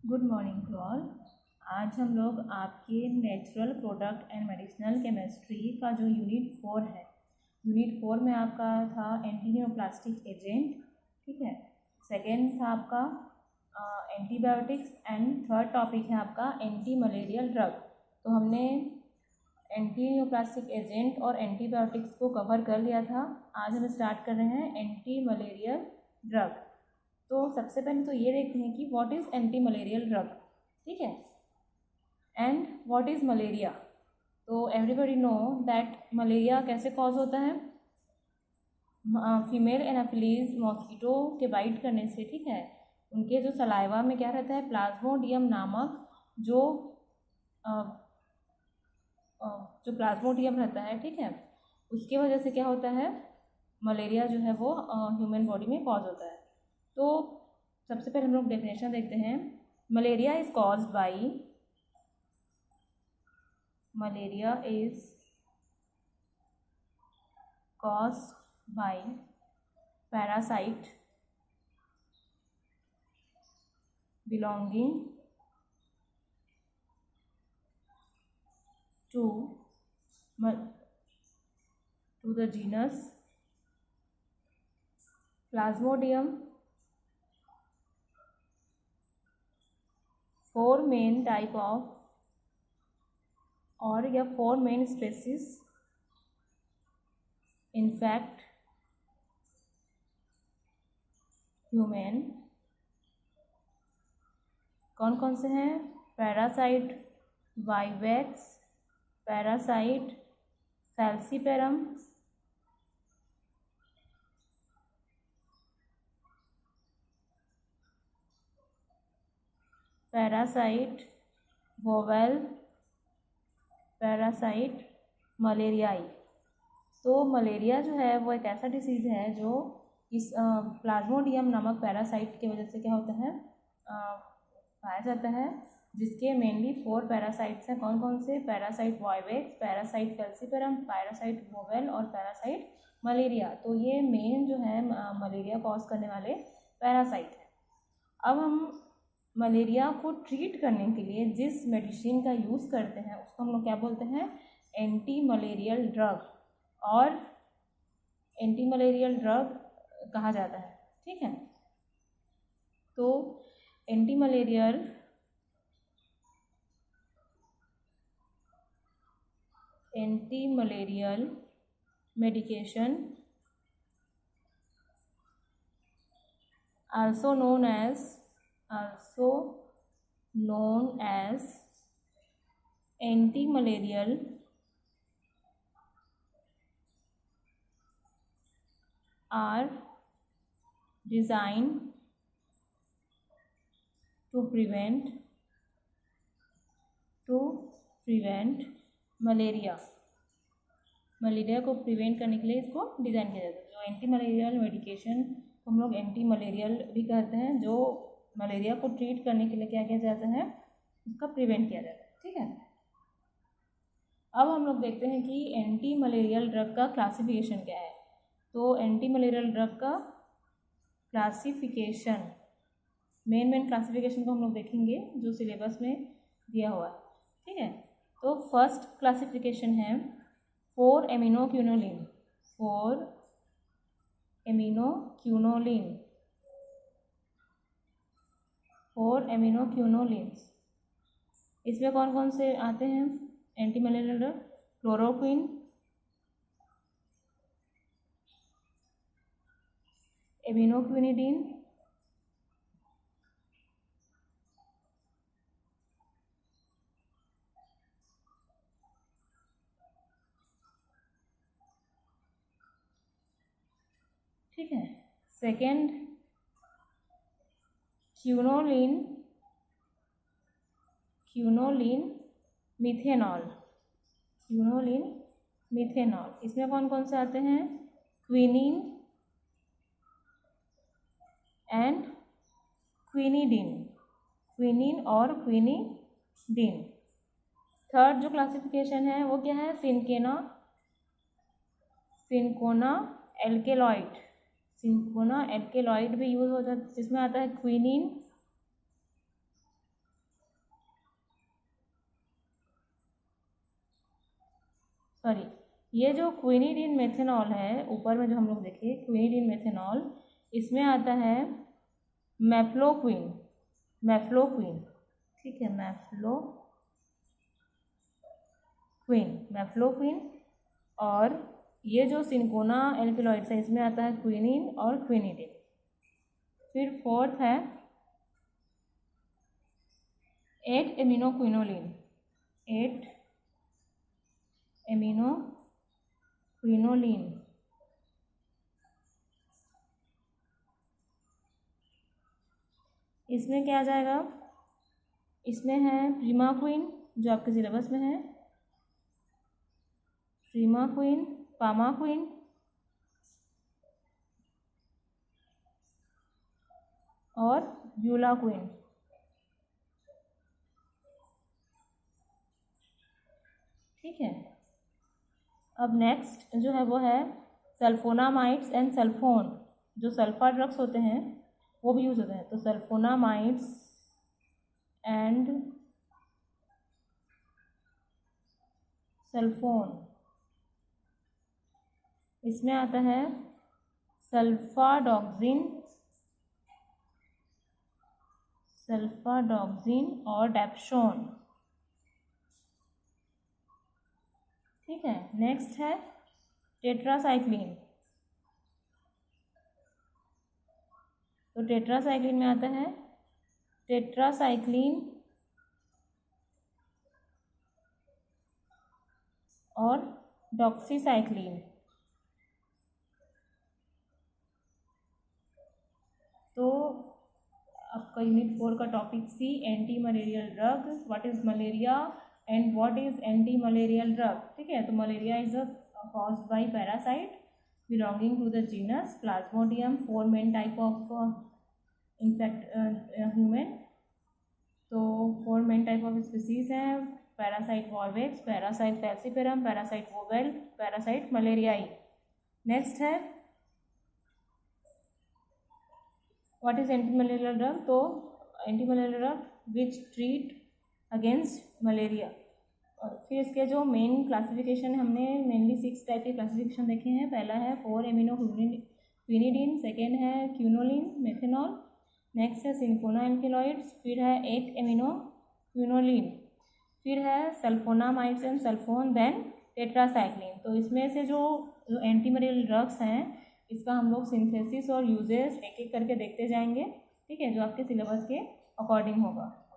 Good morning to all. आज हम लोग आपके natural product and medicinal chemistry का जो यूनिट 4 है, यूनिट 4 में आपका था एंटीनियोप्लास्टिक एजेंट, ठीक है। सेकेंड था आपका एंटीबायोटिक्स एंड थर्ड टॉपिक है आपका एंटी मलेरियल ड्रग। तो हमने एंटीनियोप्लास्टिक एजेंट और एंटीबायोटिक्स को कवर कर लिया था। आज हम स्टार्ट कर रहे हैं एंटी मलेरियल ड्रग। तो सबसे पहले तो ये देखते हैं कि what is anti malarial drug, ठीक है, एंड व्हाट इज़ मलेरिया। तो एवरीबडी नो दैट मलेरिया कैसे कॉज होता है, फीमेल एनाफिलीज मॉस्किटो के बाइट करने से, ठीक है। उनके जो सलाइवा में क्या रहता है, प्लाज्मोडियम नामक जो प्लाज्मोडियम रहता है, ठीक है, उसकी वजह से क्या होता है, मलेरिया जो है वो ह्यूमन बॉडी में कॉज होता है। तो सबसे पहले हम लोग डेफिनेशन देखते हैं। Malaria is caused by parasite belonging to the genus Plasmodium. Four main species infect human। कौन कौन से हैं, parasite vivax, parasite falciparum, parasite ovale, parasite malariae. तो मलेरिया जो है वो एक ऐसा डिसीज़ है जो इस प्लाज्मोडियम नामक पैरासाइट की वजह से क्या होता है, पाया जाता है, जिसके मेनली 4 पैरासाइट्स हैं। कौन कौन से, parasite vivax, parasite falciparum, parasite vowel और पैरासाइट मलेरिया। तो ये मेन जो है मलेरिया कॉज करने वाले पैरासाइट हैं। अब हम मलेरिया को ट्रीट करने के लिए जिस मेडिसिन का यूज़ करते हैं उसको हम लोग क्या बोलते हैं, एंटी मलेरियल ड्रग, और एंटी मलेरियल ड्रग कहा जाता है, ठीक है। तो anti malarial medication also known as anti-malarial are designed to prevent malaria को प्रिवेंट करने के लिए इसको डिज़ाइन किया जाता है। जो एंटी मलेरियल मेडिकेशन हम लोग एंटी मलेरियल भी कहते हैं, जो मलेरिया को ट्रीट करने के लिए क्या किया जाता है, उसका प्रिवेंट किया जाता है, ठीक है। अब हम लोग देखते हैं कि एंटी मलेरियल ड्रग का क्लासिफिकेशन क्या है। तो एंटी मलेरियल ड्रग का क्लासिफिकेशन, मेन क्लासिफिकेशन को हम लोग देखेंगे जो सिलेबस में दिया हुआ है, ठीक है। तो फर्स्ट क्लासिफिकेशन है 4-aminoquinoline। इसमें कौन कौन से आते हैं एंटी मलेरियल ड्रग, क्लोरोक्विन, एमिनोक्विनिडीन, ठीक है। Second quinoline methanol. इसमें कौन कौन से आते हैं, क्विनीन एंड क्विनीन और क्विनीडीन। थर्ड जो क्लासिफिकेशन है वो क्या है, सिंकोना एल्केलॉइड भी यूज होता है, जिसमें आता है क्विनीन सॉरी, ये जो क्विनिडीन मेथेनॉल है, ऊपर में जो हम लोग देखे क्विनिडीन मेथेनॉल, इसमें आता है मेफ्लोक्विन, मेफ्लोक्विन, ठीक है, मेफ्लोक्विन। और ये जो सिंकोना एल्कलॉइड्स है, इसमें आता है क्विनिन और क्विनिडीन। फिर फोर्थ है 8 एमिनोक्विनोलिन, 8 एमिनोक्विनोलिन। इसमें क्या आ जाएगा, इसमें है प्रीमाक्विन जो आपके सिलेबस में है, प्रीमाक्विन, पामाक्विन और ब्यूलाक्विन। ठीक है, अब नेक्स्ट जो है वो है सल्फोनामाइड्स एंड सल्फोन। जो सल्फा ड्रग्स होते हैं वो भी यूज होते हैं, तो सल्फोनामाइड्स एंड सल्फोन। इसमें आता है सल्फाडॉक्सिन, और डेप्सोन। ठीक है, नेक्स्ट है टेट्रासाइक्लिन। तो टेट्रासाइक्लिन में आता है टेट्रासाइक्लिन और डॉक्सीसाइक्लिन। तो आपका यूनिट 4 का topic C, anti malarial drug, what is malaria and what is anti malarial drug. ठीक है, तो malaria is caused by parasite belonging to the genus plasmodium, 4 main type of insect human. तो 4 main type of species हैं, parasite vivax, parasite falciparum, parasite ovale, parasite malariae. Next है what is anti malarial drug. तो anti malarial drug which treat against malaria. और फिर इसके जो main classification है, हमने मेनली 6 टाइप के क्लासिफिकेशन देखे हैं। पहला है 4 एमिनोक्विनिडीन, सेकेंड है क्विनोलिन मेथेनॉल, नेक्स्ट है सिंकोना एल्कलॉइड्स, फिर है 8 एमिनोक्विनोलिन, फिर है sulphonamides and sulphone, then tetracycline. तो इसमें से जो एंटी मलेरियल ड्रग्स हैं, इसका हम लोग सिंथेसिस और यूजेस एक एक करके देखते जाएंगे। ठीक है, जो आपके सिलेबस के अकॉर्डिंग होगा।